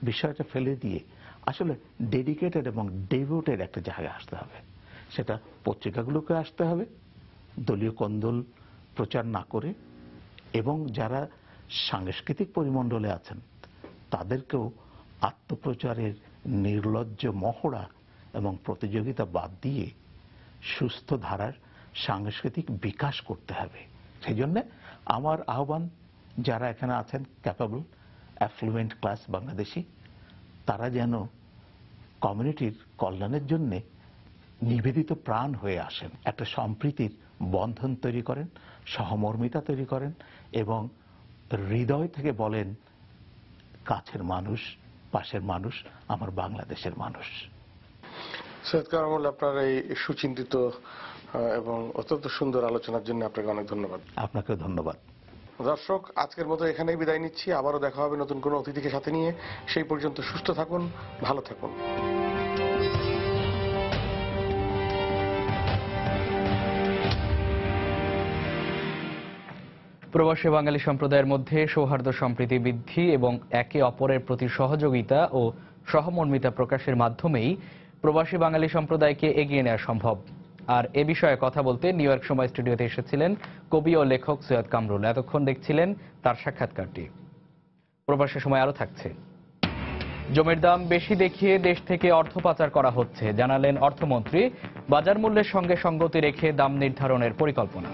বিষয়টা ফেলে দিয়ে আসলে ডেডিকেটেড এবং ডেভোটেড একটা জায়গায় আসতে হবে। সেটা পত্রিকাগুলোকে আসতে হবে, দলীয় কোন্দল প্রচার না করে, এবং যারা সাংস্কৃতিক পরিমণ্ডলে আছেন তাদেরকেও আত্মপ্রচারের নির্লজ্জ মহড়া এবং প্রতিযোগিতা বাদ দিয়ে সুস্থ ধারার সাংস্কৃতিক বিকাশ করতে হবে। সেই জন্য আমার আহ্বান, যারা এখানে আছেন ক্যাপাবল অ্যাফ্লুয়েন্ট ক্লাস বাংলাদেশি, তারা যেন কমিউনিটির কল্যাণের জন্য নিবেদিত প্রাণ হয়ে আসেন, একটা সম্প্রীতির বন্ধন তৈরি করেন, সহমর্মিতা তৈরি করেন, এবং হৃদয় থেকে বলেন কাছের মানুষ, পাশের মানুষ, আমার বাংলাদেশের মানুষ। সৈয়দ কামাল, আপনার এই সুচিন্তিত এবং অত্যন্ত সুন্দর আলোচনার জন্য আপনাকে অনেক ধন্যবাদ। আপনাকেও ধন্যবাদ। দর্শক, আজকের মতো এখানেই বিদায় নিচ্ছি। আবারও দেখা হবে নতুন কোনো অতিথিকে সাথে নিয়ে। সেই পর্যন্ত সুস্থ থাকুন, ভালো থাকুন। প্রবাসী বাঙালি সম্প্রদায়ের মধ্যে সৌহার্দ্য সম্প্রীতি বৃদ্ধি এবং একে অপরের প্রতি সহযোগিতা ও সহমর্মিতা প্রকাশের মাধ্যমেই প্রবাসী বাঙালি সম্প্রদায়কে এগিয়ে নেওয়া সম্ভব। আর এ বিষয়ে কথা বলতে নিউ ইয়র্ক সময় স্টুডিওতে এসেছিলেন কবি ও লেখক সৈয়দ কামরুল। এতক্ষণ দেখছিলেন তার সাক্ষাৎকারটি। প্রবাসী সময় আরও থাকছে। জমির দাম বেশি দেখিয়ে দেশ থেকে অর্থ পাচার করা হচ্ছে, জানালেন অর্থমন্ত্রী। বাজার মূল্যের সঙ্গে সঙ্গতি রেখে দাম নির্ধারণের পরিকল্পনা।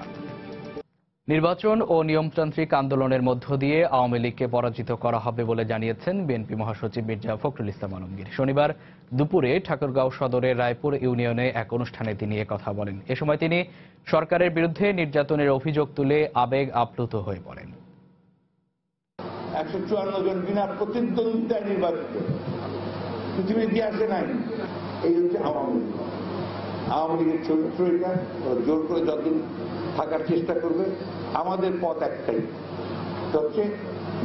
নির্বাচন ও নিয়মতান্ত্রিক আন্দোলনের মধ্য দিয়ে আওয়ামী লীগকে পরাজিত করা হবে বলে জানিয়েছেন বিএনপি মহাসচিব মির্জা ফখরুল ইসলাম আলমগীর। শনিবার দুপুরে ঠাকুরগাঁও সদরের রায়পুর ইউনিয়নে এক অনুষ্ঠানে তিনি একথা বলেন। এ সময় তিনি সরকারের বিরুদ্ধে নির্যাতনের অভিযোগ তুলে আবেগ আপ্লুত হয়ে পড়েন। 154 জন বিনা প্রতিদ্বন্দ্বিতায় নির্বাচিত, পৃথিবীর ইতিহাসে নাই। এই হচ্ছে আওয়ামী লীগ। আওয়ামী লীগের চরিত্রটা জোর করে যতদিন থাকার চেষ্টা করবে। আমাদের পথ একটাই, হচ্ছে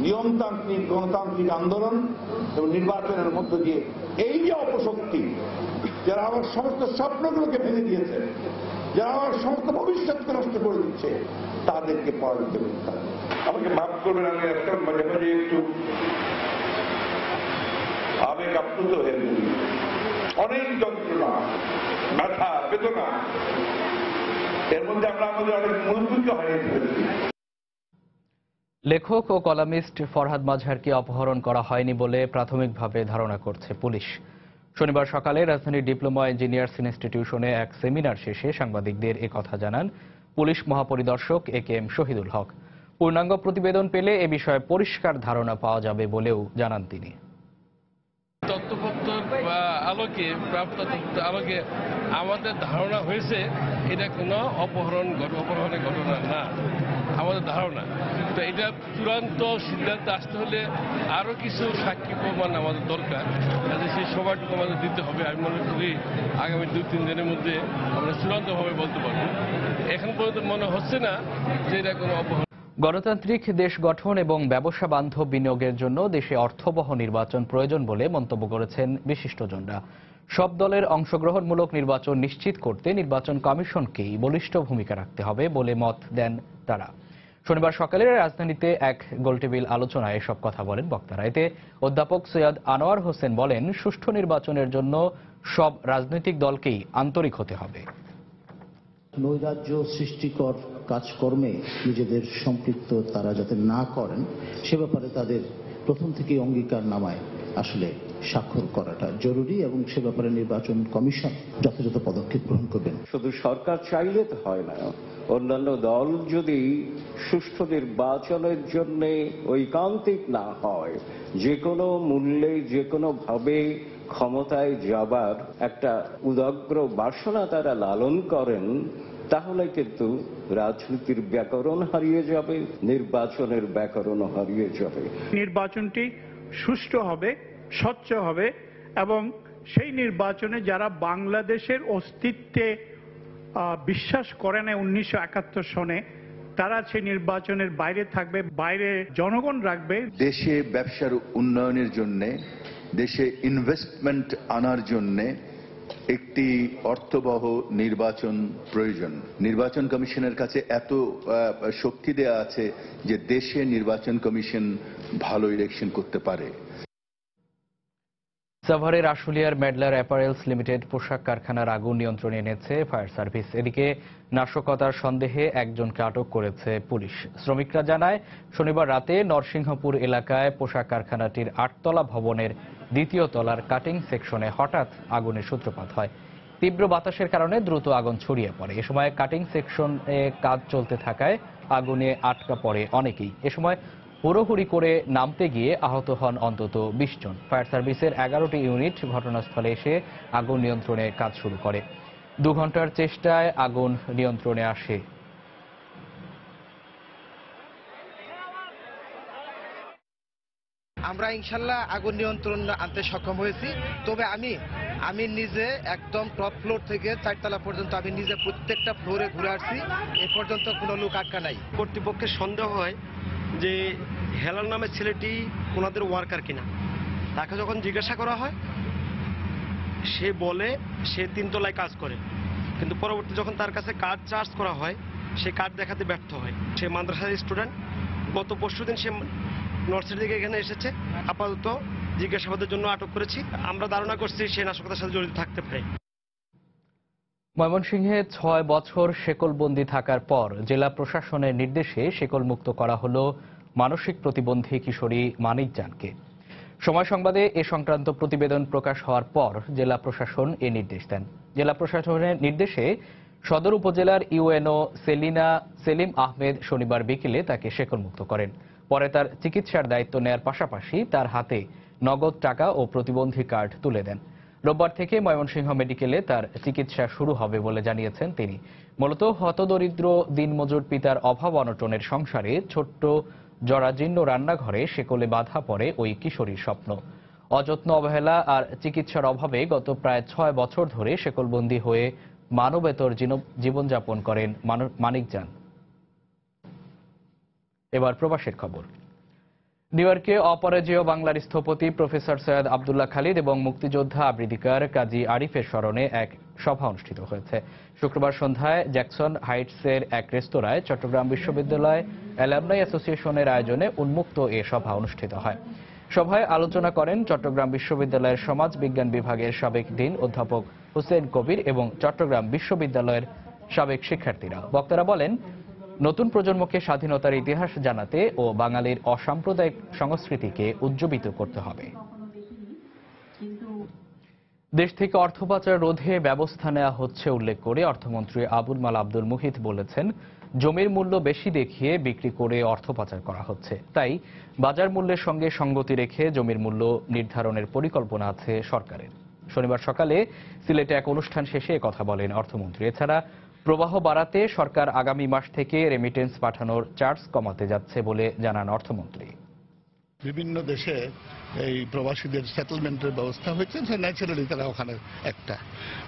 নিয়মতান্ত্রিক গণতান্ত্রিক আন্দোলন এবং নির্বাচনের মধ্য দিয়ে এই যে অপশক্তি, যারা আমার সমস্ত স্বপ্নগুলোকে ভেঙে দিয়েছে, যারা আমার সমস্ত ভবিষ্যৎকে নষ্ট করে দিচ্ছে, তাদেরকে পরাজিত করতে হবে। আমাকে মাফ করবেন, আমি একটা মাঝে মাঝে একটু আবেগ আপ্লুত হয়ে পড়ি। অনেক যন্ত্রণা, ব্যথা, বেদনা, এর মধ্যে আমরা আমাদের অনেক মজবুতকে হারিয়ে ফেলেছি। লেখক ও কলামিস্ট ফরহাদ মাজহারকে অপহরণ করা হয়নি বলে প্রাথমিকভাবে ধারণা করছে পুলিশ। শনিবার সকালে রাজধানীর ডিপ্লোমা ইঞ্জিনিয়ার্স ইনস্টিটিউশনে এক সেমিনার শেষে সাংবাদিকদের একথা জানান পুলিশ মহাপরিদর্শক একেএম শহীদুল হক। পূর্ণাঙ্গ প্রতিবেদন পেলে এ বিষয়ে পরিষ্কার ধারণা পাওয়া যাবে বলেও জানান তিনি। তথ্যপত্র আলোকে, প্রাপ্ত তথ্য আলোকে আমাদের ধারণা হয়েছে এটা কোনো অপহরণের ঘটনা না, আমাদের ধারণা। তো এটা চূড়ান্ত সিদ্ধান্ত আসতে হলে আরও কিছু সাক্ষী প্রমাণ আমাদের দরকার, যাতে সেই সময়টুকু আমাদের দিতে হবে। আমি মনে করি আগামী 2-3 দিনের মধ্যে আমরা চূড়ান্তভাবে বলতে পারবো। এখন পর্যন্ত মনে হচ্ছে না যে এটা কোনো অপহরণ। গণতান্ত্রিক দেশ গঠন এবং ব্যবসা বান্ধব বিনিয়োগের জন্য দেশে অর্থবহ নির্বাচন প্রয়োজন বলে মন্তব্য করেছেন বিশিষ্টজনরা। সব দলের অংশগ্রহণমূলক নির্বাচন নিশ্চিত করতে নির্বাচন কমিশনকেই বলিষ্ঠ ভূমিকা রাখতে হবে বলে মত দেন তারা। শনিবার সকালে রাজধানীতে এক গোলটেবিল আলোচনায় এসব কথা বলেন বক্তারা। এতে অধ্যাপক সৈয়দ আনোয়ার হোসেন বলেন, সুষ্ঠু নির্বাচনের জন্য সব রাজনৈতিক দলকেই আন্তরিক হতে হবে। নৈরাজ্য সৃষ্টিকর কাজকর্মে নিজেদের সম্পৃক্ত তারা যাতে না করেন সে ব্যাপারে তাদের প্রথম থেকেই অঙ্গীকারনামায় আসলে স্বাক্ষর করাটা জরুরি, এবং সে ব্যাপারে নির্বাচন কমিশন যথাযথ পদক্ষেপ গ্রহণ করবেন। শুধু সরকার চাইলে তো হয় না, অন্যান্য দল যদি সুষ্ঠু নির্বাচনের জন্য ঐকান্তিক না হয়, যে কোনো মূল্যে যে কোনো ভাবে ক্ষমতায় যাবার একটা উদাগ্র বাসনা তারা লালন করেন, তাহলে কিন্তু রাজনীতির ব্যাকরণ হারিয়ে যাবে, নির্বাচনের ব্যাকরণ হারিয়ে যাবে। নির্বাচনটি সুষ্ঠু হবে, স্বচ্ছ হবে এবং সেই নির্বাচনে যারা বাংলাদেশের অস্তিত্বে বিশ্বাস করে না 1971 সনে, তারা সেই নির্বাচনের বাইরে থাকবে, বাইরে জনগণ রাখবে। দেশে ব্যবসার উন্নয়নের জন্য, দেশে ইনভেস্টমেন্ট আনার জন্য একটি অর্থবহ নির্বাচন প্রয়োজন। নির্বাচন কমিশনের কাছে এত শক্তি দেয়া আছে যে দেশে নির্বাচন কমিশন ভালো ইলেকশন করতে পারে। সাভারের আশুলিয়ার মেডলার অ্যাপারেলস লিমিটেড পোশাক কারখানার আগুন নিয়ন্ত্রণে এনেছে ফায়ার সার্ভিস। এদিকে নাশকতার সন্দেহে একজনকে আটক করেছে পুলিশ। শ্রমিকরা জানায়, শনিবার রাতে নরসিংহপুর এলাকায় পোশাক কারখানাটির 8তলা ভবনের 2য় তলার কাটিং সেকশনে হঠাৎ আগুনের সূত্রপাত হয়। তীব্র বাতাসের কারণে দ্রুত আগুন ছড়িয়ে পড়ে। এ সময় কাটিং সেকশনে কাজ চলতে থাকায় আগুনে আটকা পড়ে অনেকেই। এ সময় হুড়োহুড়ি করে নামতে গিয়ে আহত হন অন্তত 20 জন। ফায়ার সার্ভিসের 11টি ইউনিট ঘটনাস্থলে এসে আগুন নিয়ন্ত্রণে কাজ শুরু করে। 2 ঘন্টার চেষ্টায় আগুন নিয়ন্ত্রণে আসে। আমরা ইনশাল্লাহ আগুন নিয়ন্ত্রণ আনতে সক্ষম হয়েছি। তবে আমি নিজে একদম টপ ফ্লোর থেকে 4তলা পর্যন্ত আমি নিজে প্রত্যেকটা ফ্লোরে ঘুরে আসছি। এ পর্যন্ত কোনো লোক আটকা নাই। কর্তৃপক্ষের সন্দেহ হয় যে হেলাল নামের ছেলেটি ওনাদের ওয়ার্কার কিনা। তাকে যখন জিজ্ঞাসা করা হয়, সে বলে সে 3 তলায় কাজ করে, কিন্তু পরবর্তী যখন তার কাছে কার্ড চার্জ করা হয়, সে কার্ড দেখাতে ব্যর্থ হয়। সে মাদ্রাসার স্টুডেন্ট। গত পরশুদিন সে নর্থের দিকে এখানে এসেছে। আপাতত জিজ্ঞাসাবাদের জন্য আটক করেছি। আমরা ধারণা করছি সে নাশকতার সাথে জড়িত থাকতে পারে। ময়মনসিংহে 6 বছর শেকলবন্দি থাকার পর জেলা প্রশাসনের নির্দেশে শেকলমুক্ত করা হলো মানসিক প্রতিবন্ধী কিশোরী মানিক জানকে। সময় সংবাদে এ সংক্রান্ত প্রতিবেদন প্রকাশ হওয়ার পর জেলা প্রশাসন এ নির্দেশ দেন। জেলা প্রশাসনের নির্দেশে সদর উপজেলার ইউএনও সেলিম আহমেদ শনিবার বিকেলে তাকে শেকলমুক্ত করেন। পরে তার চিকিৎসার দায়িত্ব নেয়ার পাশাপাশি তার হাতে নগদ টাকা ও প্রতিবন্ধী কার্ড তুলে দেন। রোববার থেকে ময়মনসিংহ মেডিকেলে তার চিকিৎসা শুরু হবে বলে জানিয়েছেন তিনি। মূলত হতদরিদ্র দিনমজুর পিতার অভাব অনটনের সংসারে ছোট্ট জরাজীর্ণ রান্নাঘরে শেকলে বাঁধা পড়ে ওই কিশোরীর স্বপ্ন। অযত্ন, অবহেলা আর চিকিৎসার অভাবে গত প্রায় 6 বছর ধরে শেকলবন্দি হয়ে মানবেতর জীবনযাপন করেন মানিক জান। এবার প্রবাসের খবর। নিউ ইয়র্কে অপরাজেয় বাংলার স্থপতি প্রফেসর সৈয়দ আব্দুল্লাহ খালিদ এবং মুক্তিযোদ্ধা আবৃত্তিকার কাজী আরিফের স্মরণে এক সভা অনুষ্ঠিত হয়েছে। শুক্রবার সন্ধ্যায় জ্যাকসন হাইটসের এক রেস্তোরাঁয় চট্টগ্রাম বিশ্ববিদ্যালয় অ্যালামনাই অ্যাসোসিয়েশনের আয়োজনে উন্মুক্ত এ সভা অনুষ্ঠিত হয়। সভায় আলোচনা করেন চট্টগ্রাম বিশ্ববিদ্যালয়ের সমাজ বিজ্ঞান বিভাগের সাবেক ডিন অধ্যাপক হুসেন কবির এবং চট্টগ্রাম বিশ্ববিদ্যালয়ের সাবেক শিক্ষার্থীরা। বক্তারা বলেন, নতুন প্রজন্মকে স্বাধীনতার ইতিহাস জানাতে ও বাঙালির অসাম্প্রদায়িক সংস্কৃতিকে উজ্জীবিত করতে হবে। দেশ থেকে অর্থ পাচার রোধে ব্যবস্থা নেওয়া হচ্ছে উল্লেখ করে অর্থমন্ত্রী আবুল মাল আব্দুল মুহিত বলেছেন, জমির মূল্য বেশি দেখিয়ে বিক্রি করে অর্থ পাচার করা হচ্ছে। তাই বাজার মূল্যের সঙ্গে সঙ্গতি রেখে জমির মূল্য নির্ধারণের পরিকল্পনা আছে সরকারের। শনিবার সকালে সিলেটে এক অনুষ্ঠান শেষে কথা বলেন অর্থমন্ত্রী। এছাড়া প্রবাহ বাড়াতে সরকার আগামী মাস থেকে রেমিটেন্স পাঠানোর চার্জ কমাতে যাচ্ছে বলে জানান অর্থমন্ত্রী। বিভিন্ন দেশে এই প্রবাসীদের সেটেলমেন্টের ব্যবস্থা হয়েছে, ন্যাচারালি তারা ওখানে একটা।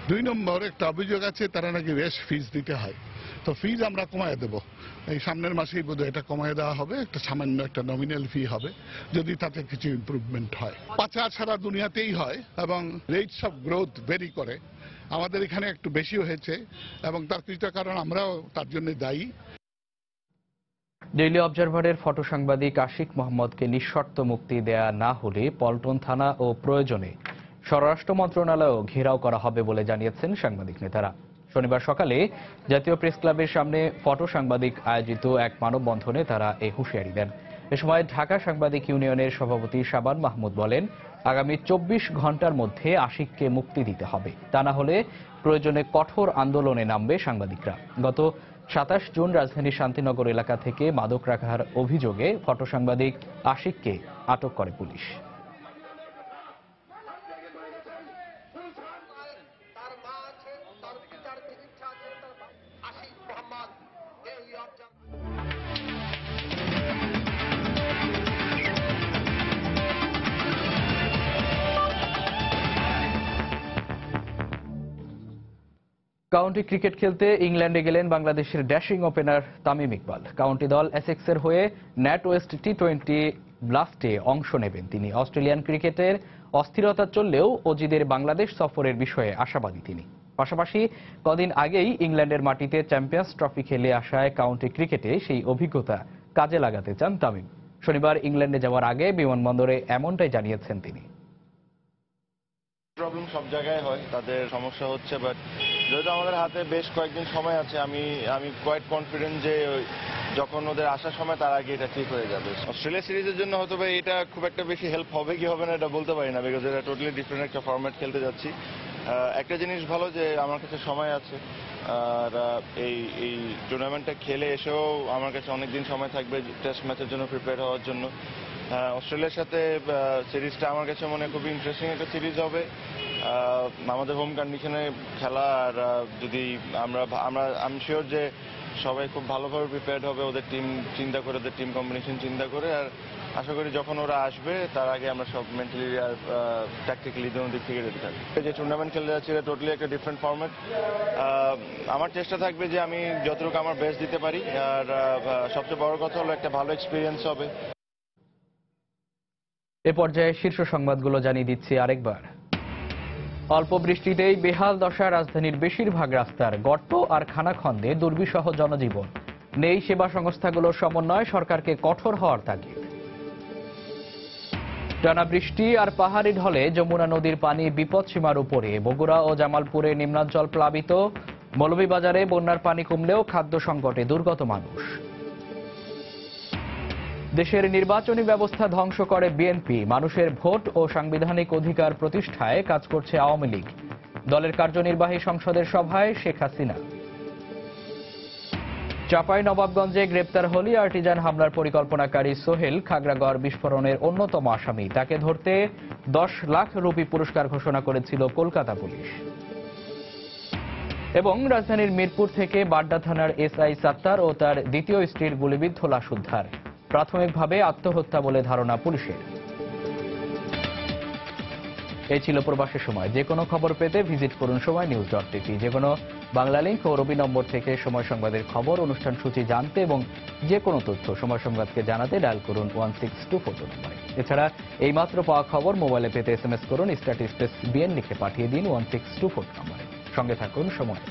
2 নম্বর একটা অভিযোগ আছে, তারা নাকি বেশ ফিজ দিতে হয়। তো ফিজ আমরা কমায় দেব, এই সামনের মাসেই বোধহয় এটা কমায় দেওয়া হবে। একটা সামান্য একটা নমিনাল ফি হবে, যদি তাতে কিছু ইমপ্রুভমেন্ট হয়। পাচার সারা দুনিয়াতেই হয় এবং রেটস অফ গ্রোথ ভেরি করে। আমাদের এখানে একটু বেশি হয়েছে এবং তার কিছুটা কারণ আমরাও তার জন্য দায়ী। ডেইলি অবজারভারের ফটো সাংবাদিক আশিক মোহাম্মদকে নিঃশর্ত মুক্তি দেয়া না হলে পল্টন থানা ও প্রয়োজনে স্বরাষ্ট্র মন্ত্রণালয়ও ঘেরাও করা হবে বলে জানিয়েছেন সাংবাদিক নেতারা। শনিবার সকালে জাতীয় প্রেস ক্লাবের সামনে ফটো সাংবাদিক আয়োজিত এক মানববন্ধনে তারা এই হুঁশিয়ারি দেন। এ সময় ঢাকা সাংবাদিক ইউনিয়নের সভাপতি শাবান মাহমুদ বলেন, আগামী 24 ঘন্টার মধ্যে আশিককে মুক্তি দিতে হবে, তা না হলে প্রয়োজনে কঠোর আন্দোলনে নামবে সাংবাদিকরা। গত 27 জুন রাজধানীর শান্তিনগর এলাকা থেকে মাদক রাখার অভিযোগে ফটো সাংবাদিক আশিককে আটক করে পুলিশ। কাউন্টি ক্রিকেট খেলতে ইংল্যান্ডে গেলেন বাংলাদেশের dashing opener Tamim Iqbal. County দল এসেক্সের হয়ে ন্যাট ওয়েস্ট টি20 ব্লাস্টে অংশ নেবেন তিনি। অস্ট্রেলিয়ান ক্রিকেটের অস্থিরতা চললেও অজিদের বাংলাদেশ সফরের বিষয়ে আশাবাদী তিনি। পাশাপাশি কদিন আগেই ইংল্যান্ডের মাটিতে চ্যাম্পিয়ন্স ট্রফি খেলে আসায় কাউন্টি ক্রিকেটে সেই অভিজ্ঞতা কাজে লাগাতে চান তামিম। শনিবার ইংল্যান্ডে যাওয়ার আগে বিমানবন্দরে এমনটাই জানিয়েছেন তিনি। প্রবলেম সব জায়গায় হয়, তাদের সমস্যা হচ্ছে, বাট যেহেতু আমাদের হাতে বেশ কয়েকদিন সময় আছে, আমি কোয়াইট কনফিডেন্ট যে যখন ওদের আসার সময় তার আগে এটা ঠিক হয়ে যাবে। অস্ট্রেলিয়া সিরিজের জন্য হয়তো এটা খুব একটা বেশি হেল্প হবে কি হবে না এটা বলতে পারি না, বিকজ এটা টোটালি ডিফারেন্ট একটা ফরম্যাট খেলতে যাচ্ছি। একটা জিনিস ভালো যে আমার কাছে সময় আছে, আর এই টুর্নামেন্টটা খেলে এসেও আমার কাছে অনেকদিন সময় থাকবে টেস্ট ম্যাচের জন্য প্রিপেয়ার হওয়ার জন্য। অস্ট্রেলিয়ার সাথে সিরিজটা আমার কাছে মনে হয় খুবই ইন্টারেস্টিং একটা সিরিজ হবে। আমাদের হোম কন্ডিশনে খেলা, আর যদি আমি শিওর যে সবাই খুব ভালোভাবে প্রিপেয়ার্ড হবে ওদের টিম চিন্তা করে, ওদের টিম কম্বিনেশন চিন্তা করে। আর আশা করি যখন ওরা আসবে তার আগে আমরা সব মেন্টালি আর ট্যাকটিক্যালি দুটো দিক থেকে রেডি থাকবো। যে টুর্নামেন্ট খেলতে যাচ্ছি এটা টোটালি একটা ডিফারেন্ট ফরম্যাট। আমার চেষ্টা থাকবে যে আমি যতটুকু আমার বেস্ট দিতে পারি, আর সবচেয়ে বড় কথা হলো একটা ভালো এক্সপিরিয়েন্স হবে। এ পর্যায়ে শীর্ষ সংবাদগুলো জানিয়ে দিচ্ছি আরেকবার। অল্প বৃষ্টিতেই বেহাল দশা রাজধানীর বেশিরভাগ রাস্তার, গর্ত আর খানাখন্দে দুর্বিষহ জনজীবন। নেই সেবা সংস্থাগুলোর সমন্বয়, সরকারকে কঠোর হওয়ার তাগিদ। টানা বৃষ্টি আর পাহাড়ি ঢলে যমুনা নদীর পানি বিপদসীমার উপরে। বগুড়া ও জামালপুরে নিম্নাঞ্চল প্লাবিত। মৌলভীবাজারে বন্যার পানি কমলেও খাদ্য সংকটে দুর্গত মানুষ। দেশের নির্বাচনী ব্যবস্থা ধ্বংস করে বিএনপি। মানুষের ভোট ও সাংবিধানিক অধিকার প্রতিষ্ঠায় কাজ করছে আওয়ামী লীগ। দলের কার্যনির্বাহী সংসদের সভায় শেখ হাসিনা। চাঁপাইনবাবগঞ্জে গ্রেপ্তার হলি আর্টিজান হামলার পরিকল্পনাকারী সোহেল খাগড়াগড় বিস্ফোরণের অন্যতম আসামি। তাকে ধরতে 10 লাখ রুপি পুরস্কার ঘোষণা করেছিল কলকাতা পুলিশ। এবং রাজধানীর মিরপুর থেকে বাড্ডা থানার এসআই সাত্তার ও তার দ্বিতীয় স্ত্রীর গুলিবিদ্ধ লাশ উদ্ধার। প্রাথমিকভাবে আত্মহত্যা বলে ধারণা পুলিশের। এই ছিল প্রবাসের সময়। যে কোনো খবর পেতে ভিজিট করুন সময়.নিউজ.টিভি। যে কোনো বাংলা লিংক ও রবি নম্বর থেকে সময় সংবাদের খবর, অনুষ্ঠান সূচি জানতে এবং যে কোনো তথ্য সময় সংবাদকে জানাতে ডায়াল করুন 16242 নম্বরে। এছাড়া এই মাত্র পাওয়া খবর মোবাইলে পেতে SMS করুন স্টার্ট স্পেস BN লিখে পাঠিয়ে দিন 16242 নম্বরে। সঙ্গে থাকুন সময়।